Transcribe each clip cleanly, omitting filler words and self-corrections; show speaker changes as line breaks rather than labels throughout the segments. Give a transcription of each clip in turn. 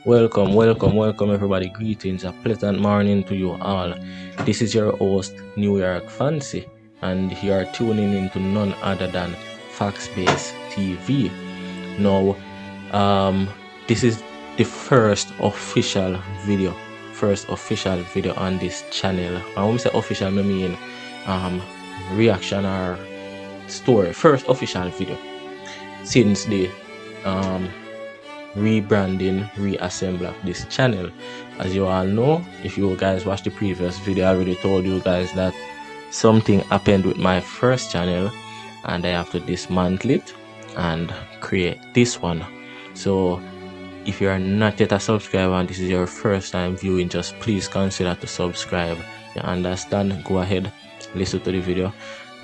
Welcome everybody. Greetings, a pleasant morning to you all. This is your host, New York Fancy, and you are tuning into none other than Facts-Based TV. Now, this is the first official video on this channel. And when we say official, I mean reaction or story. First official video since the rebranding, reassembly of this channel. As you all know, if you guys watched the previous video, I already told you guys that something happened with my first channel and I have to dismantle it and create this one. So if you are not yet a subscriber and this is your first time viewing, just please consider to subscribe. You understand? Go ahead, listen to the video.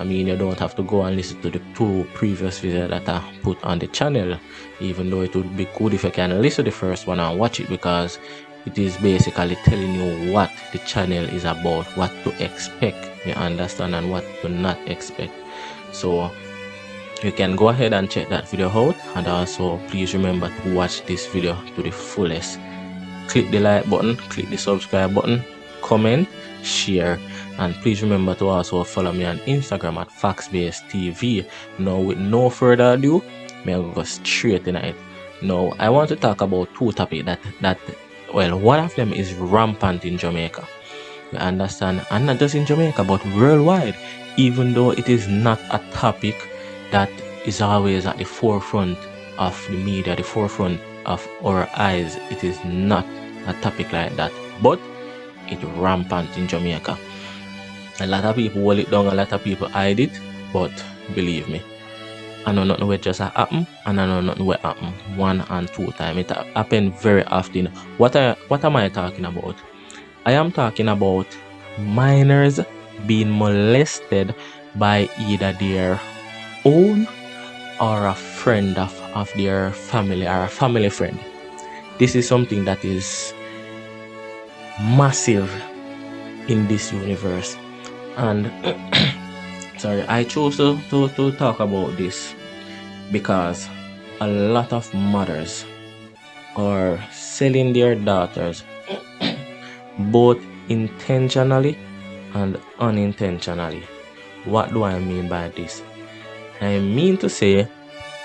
I mean, you don't have to go and listen to the two previous videos that I put on the channel, even though it would be good if you can listen to the first one and watch it, because it is basically telling you what the channel is about, what to expect, you understand, and what to not expect. So you can go ahead and check that video out, and also please remember to watch this video to the fullest. Click the like button, click the subscribe button, comment, share, and please remember to also follow me on Instagram at Facts-Based TV. Now, with no further ado, I'll go straight in it. Now, I want to talk about two topics that well, one of them is rampant in Jamaica. You understand? And not just in Jamaica, but worldwide, even though it is not a topic that is always at the forefront of the media, the forefront of our eyes. It is not a topic like that, but it's rampant in Jamaica. A lot of people hold it down, a lot of people hide it, but believe me, I know nothing will just happen, and I know nothing will happen 1 and 2 times. It happens very often. What am I talking about? I am talking about minors being molested by either their own or a friend of their family, or a family friend. This is something that is massive in this universe, and sorry, I chose to talk about this because a lot of mothers are selling their daughters both intentionally and unintentionally. What do I mean by this? I mean to say,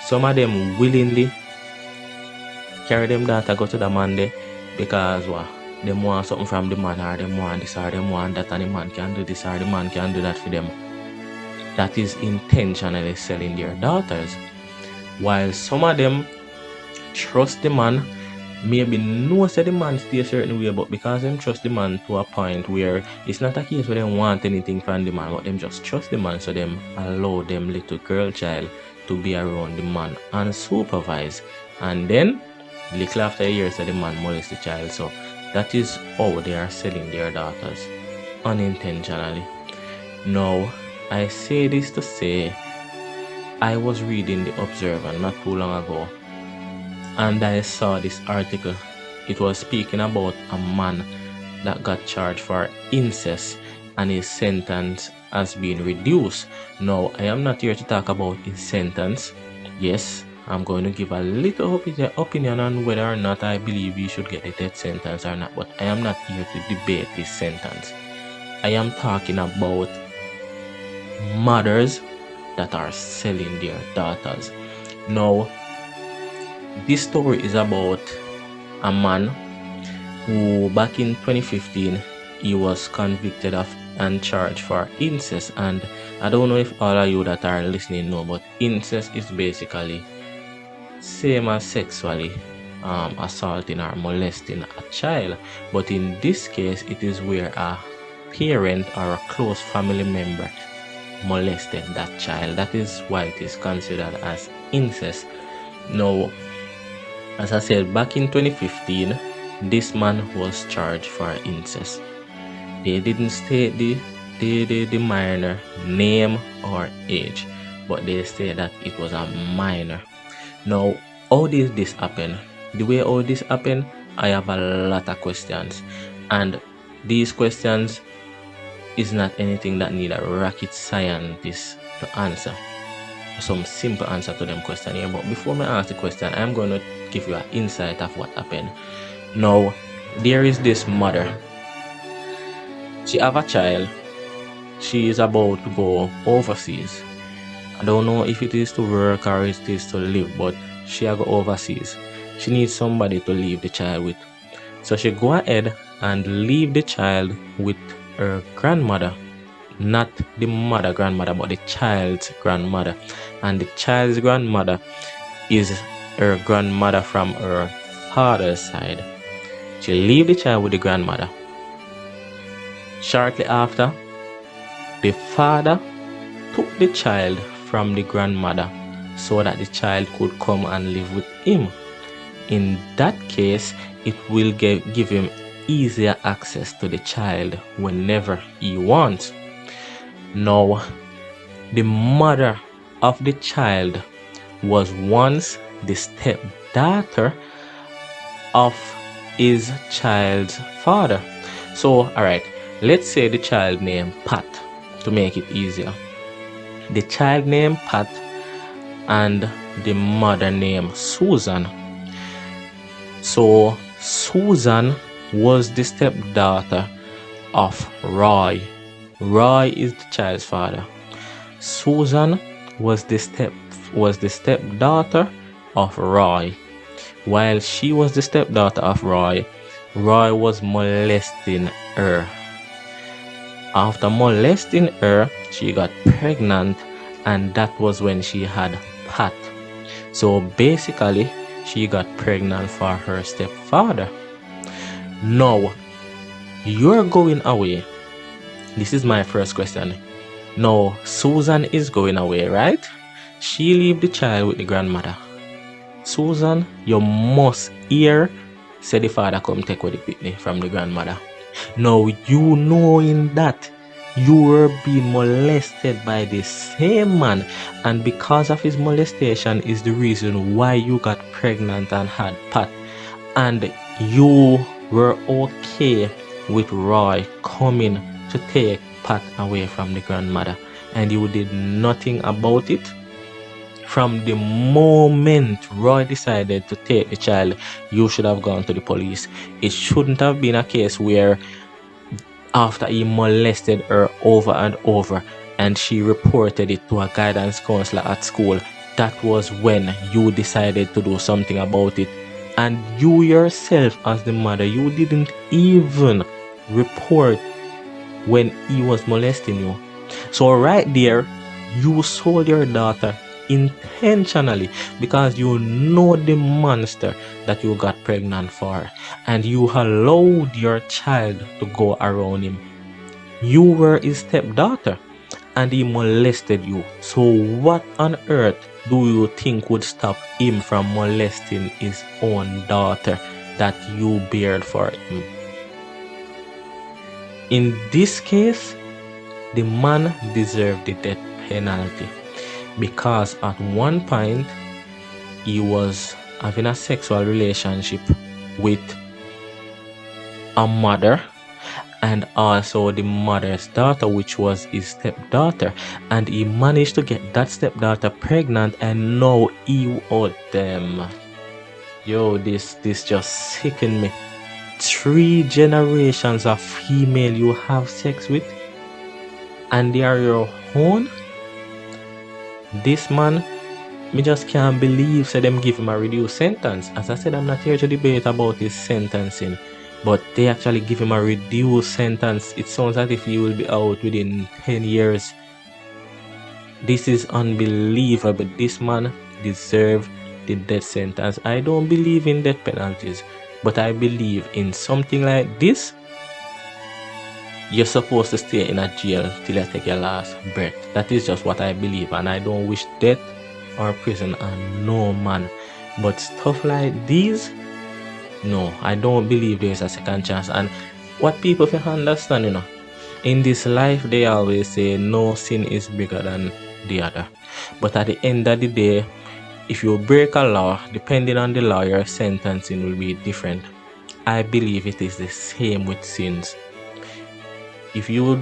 some of them willingly carry them daughter go to the man there because what? They want something from the man, or they want this, or they want that, and the man can do this, or the man can do that for them. That is intentionally selling their daughters. While some of them trust the man, maybe know say the man stay a certain way, but because them trust the man to a point where it's not a case where they want anything from the man, but them just trust the man, so them allow them little girl child to be around the man unsupervised, and then little after a year, so the man molest the child. So that is how they are selling their daughters, unintentionally. Now, I say this to say, I was reading the Observer not too long ago, and I saw this article. It was speaking about a man that got charged for incest, and his sentence has been reduced. Now, I am not here to talk about his sentence. Yes, I'm going to give a little opinion on whether or not I believe he should get a death sentence or not, but I am not here to debate his sentence. I am talking about mothers that are selling their daughters. Now, this story is about a man who back in 2015 he was convicted of and charged for incest. And I don't know if all of you that are listening know, but incest is basically same as sexually assaulting or molesting a child, but in this case it is where a parent or a close family member molested that child. That is why it is considered as incest. Now, as I said, back in 2015, this man was charged for incest. They didn't state the minor name or age, but they said that it was a minor. Now, how did this happen? The way all this happened, I have a lot of questions, and these questions is not anything that need a rocket scientist to answer. Some simple answer to them question here. But before I ask the question, I'm going to give you an insight of what happened. Now, there is this mother. She have a child. She is about to go overseas. I don't know if it is to work or it is to live, but she go overseas. She needs somebody to leave the child with. So she go ahead and leave the child with her grandmother. Not the mother grandmother, but the child's grandmother. And the child's grandmother is her grandmother from her father's side. She leave the child with the grandmother. Shortly after, the father took the child from the grandmother so that the child could come and live with him. In that case, it will give him easier access to the child whenever he wants. Now, the mother of the child was once the stepdaughter of his child's father. So, alright, let's say the child named Pat to make it easier. The child named Pat and the mother named Susan. So, Susan was the stepdaughter of Roy. Roy is the child's father. Susan was the stepdaughter of Roy. While she was the stepdaughter of Roy, Roy was molesting her. After molesting her, she got pregnant, and that was when she had Pat. So basically, she got pregnant for her stepfather. Now, you're going away. This is my first question. Now, Susan is going away, right? She leave the child with the grandmother. Susan, you must hear, say the father come take away the picnic from the grandmother. Now, you knowing that you were being molested by the same man, and because of his molestation is the reason why you got pregnant and had Pat, and you were okay with Roy coming to take Pat away from the grandmother, and you did nothing about it. From the moment Roy decided to take the child, you should have gone to the police. It shouldn't have been a case where after he molested her over and over and she reported it to a guidance counselor at school, that was when you decided to do something about it. And you yourself as the mother, you didn't even report when he was molesting you. So right there, you sold your daughter intentionally because you know the monster that you got pregnant for, and you allowed your child to go around him. You were his stepdaughter and he molested you. So what on earth do you think would stop him from molesting his own daughter that you bared for him? In this case, the man deserved the death penalty because at one point he was having a sexual relationship with a mother and also the mother's daughter, which was his stepdaughter, and he managed to get that stepdaughter pregnant, and now he owed them. Yo, this just sickened me. 3 generations of female you have sex with, and they are your own. This man, me just can't believe so them give him a reduced sentence. As I said, I'm not here to debate about his sentencing, but they actually give him a reduced sentence. It sounds as if he will be out within 10 years. This is unbelievable. This man deserves the death sentence. I don't believe in death penalties, but I believe in something like this. You're supposed to stay in a jail till you take your last breath. That is just what I believe, and I don't wish death or prison on no man. But stuff like these, no, I don't believe there's a second chance. And what people can understand, in this life they always say no sin is bigger than the other. But at the end of the day, if you break a law, depending on the law, your sentencing will be different. I believe it is the same with sins. If you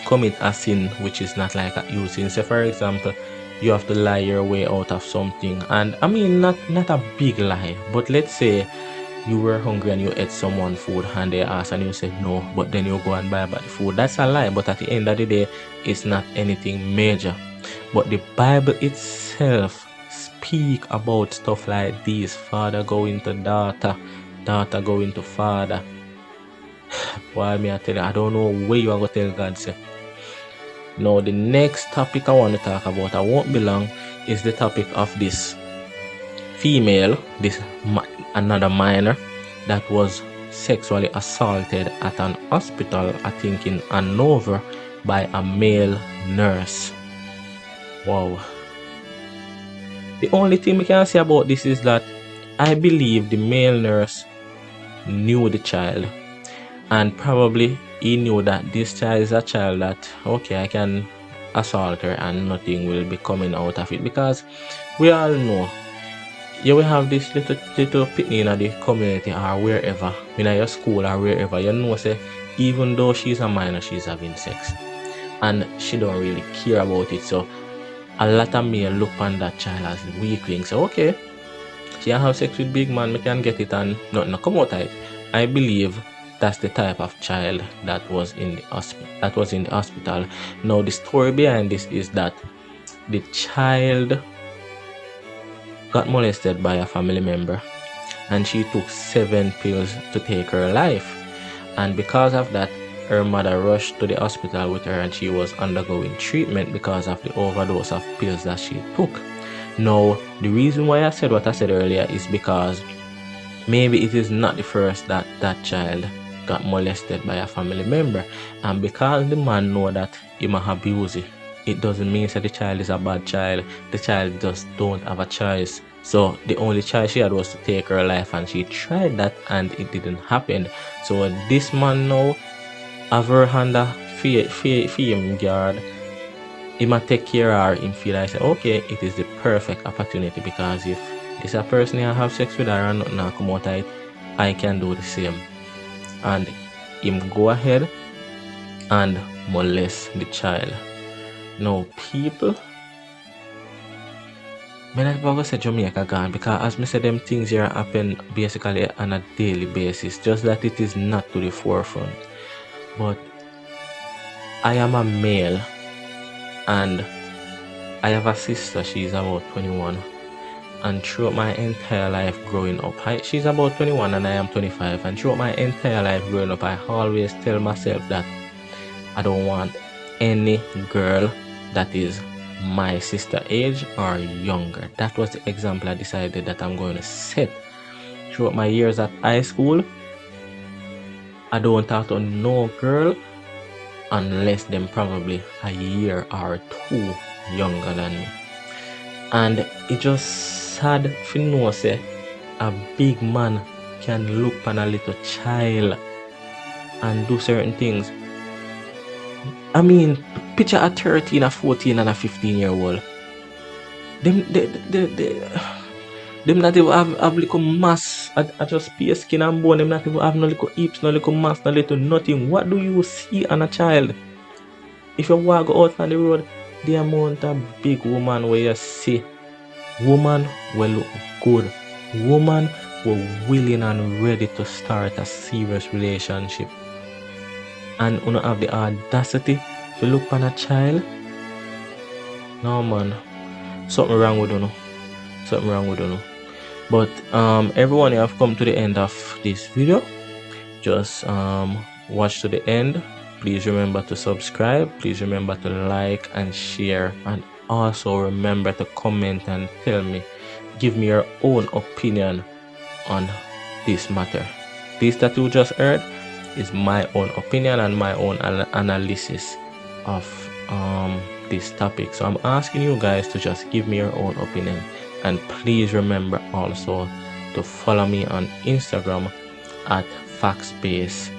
commit a sin which is not like a sin, say for example, you have to lie your way out of something. And I mean, not a big lie, but let's say you were hungry and you ate someone's food and they asked and you said no, but then you go and buy back the food. That's a lie, but at the end of the day, it's not anything major. But the Bible itself speak about stuff like this: father going to daughter, daughter going to father. Why me I tell you, I don't know where you are going to tell God say. Now the next topic I want to talk about, I won't be long, is the topic of this female, another minor that was sexually assaulted at an hospital, I think in Hanover, by a male nurse. Wow. The only thing we can say about this is that I believe the male nurse knew the child, and probably he knew that this child is a child that, okay, I can assault her and nothing will be coming out of it, because we all know you will have this little pitney in the community or wherever, in your school or wherever, you know, say, even though she's a minor, she's having sex and she don't really care about it. So a lot of men look on that child as weakling. So okay, she have sex with big man, we can get it and nothing come out of it. I believe that's the type of child that was in the hospital. Now the story behind this is that the child got molested by a family member and she took 7 pills to take her life, and because of that her mother rushed to the hospital with her and she was undergoing treatment because of the overdose of pills that she took. Now the reason why I said what I said earlier is because maybe it is not the first that that child got molested by a family member, and because the man know that he might abuse it doesn't mean that the child is a bad child. The child just don't have a choice. So the only choice she had was to take her life, and she tried that and it didn't happen. So this man now have her under fame guard. He might take care of her. Him feel like say, okay, it is the perfect opportunity, because if this a person I have sex with her and nothing come out of it, I can do the same. And him go ahead and molest the child. Now people, I'm not going to say Jamaica gone, because as I said, them things here happen basically on a daily basis, just that it is not to the forefront. But I am a male and I have a sister, she's about 21, and throughout my entire life growing up, she's about 21 and I am 25, and throughout my entire life growing up, I always tell myself that I don't want any girl that is my sister age or younger. That was the example I decided that I'm going to set. Throughout my years at high school, I don't talk to no girl unless them probably a year or 2 younger than me. And it just sad to know say a big man can look on a little child and do certain things. I mean, picture a 13, a 14 and a 15-year-old. Them not even have little mass. I just pay skin and bone. Them not even have no little hips, no little mass, no little nothing. What do you see on a child? If you walk out on the road, the amount of big woman where you see, woman will look good, woman were willing and ready to start a serious relationship, and you don't have the audacity to look on a child. No man, something wrong with you. Something wrong with you. But everyone, you have come to the end of this video. Just watch to the end. Please remember to subscribe. Please remember to like and share, and also remember to comment and tell me, give me your own opinion on this matter. This that you just heard is my own opinion and my own analysis of this topic. So I'm asking you guys to just give me your own opinion, and please remember also to follow me on Instagram at Factspace.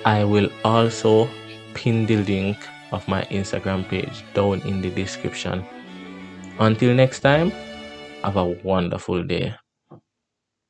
I will also pin the link of my Instagram page down in the description. Until next time, have a wonderful day.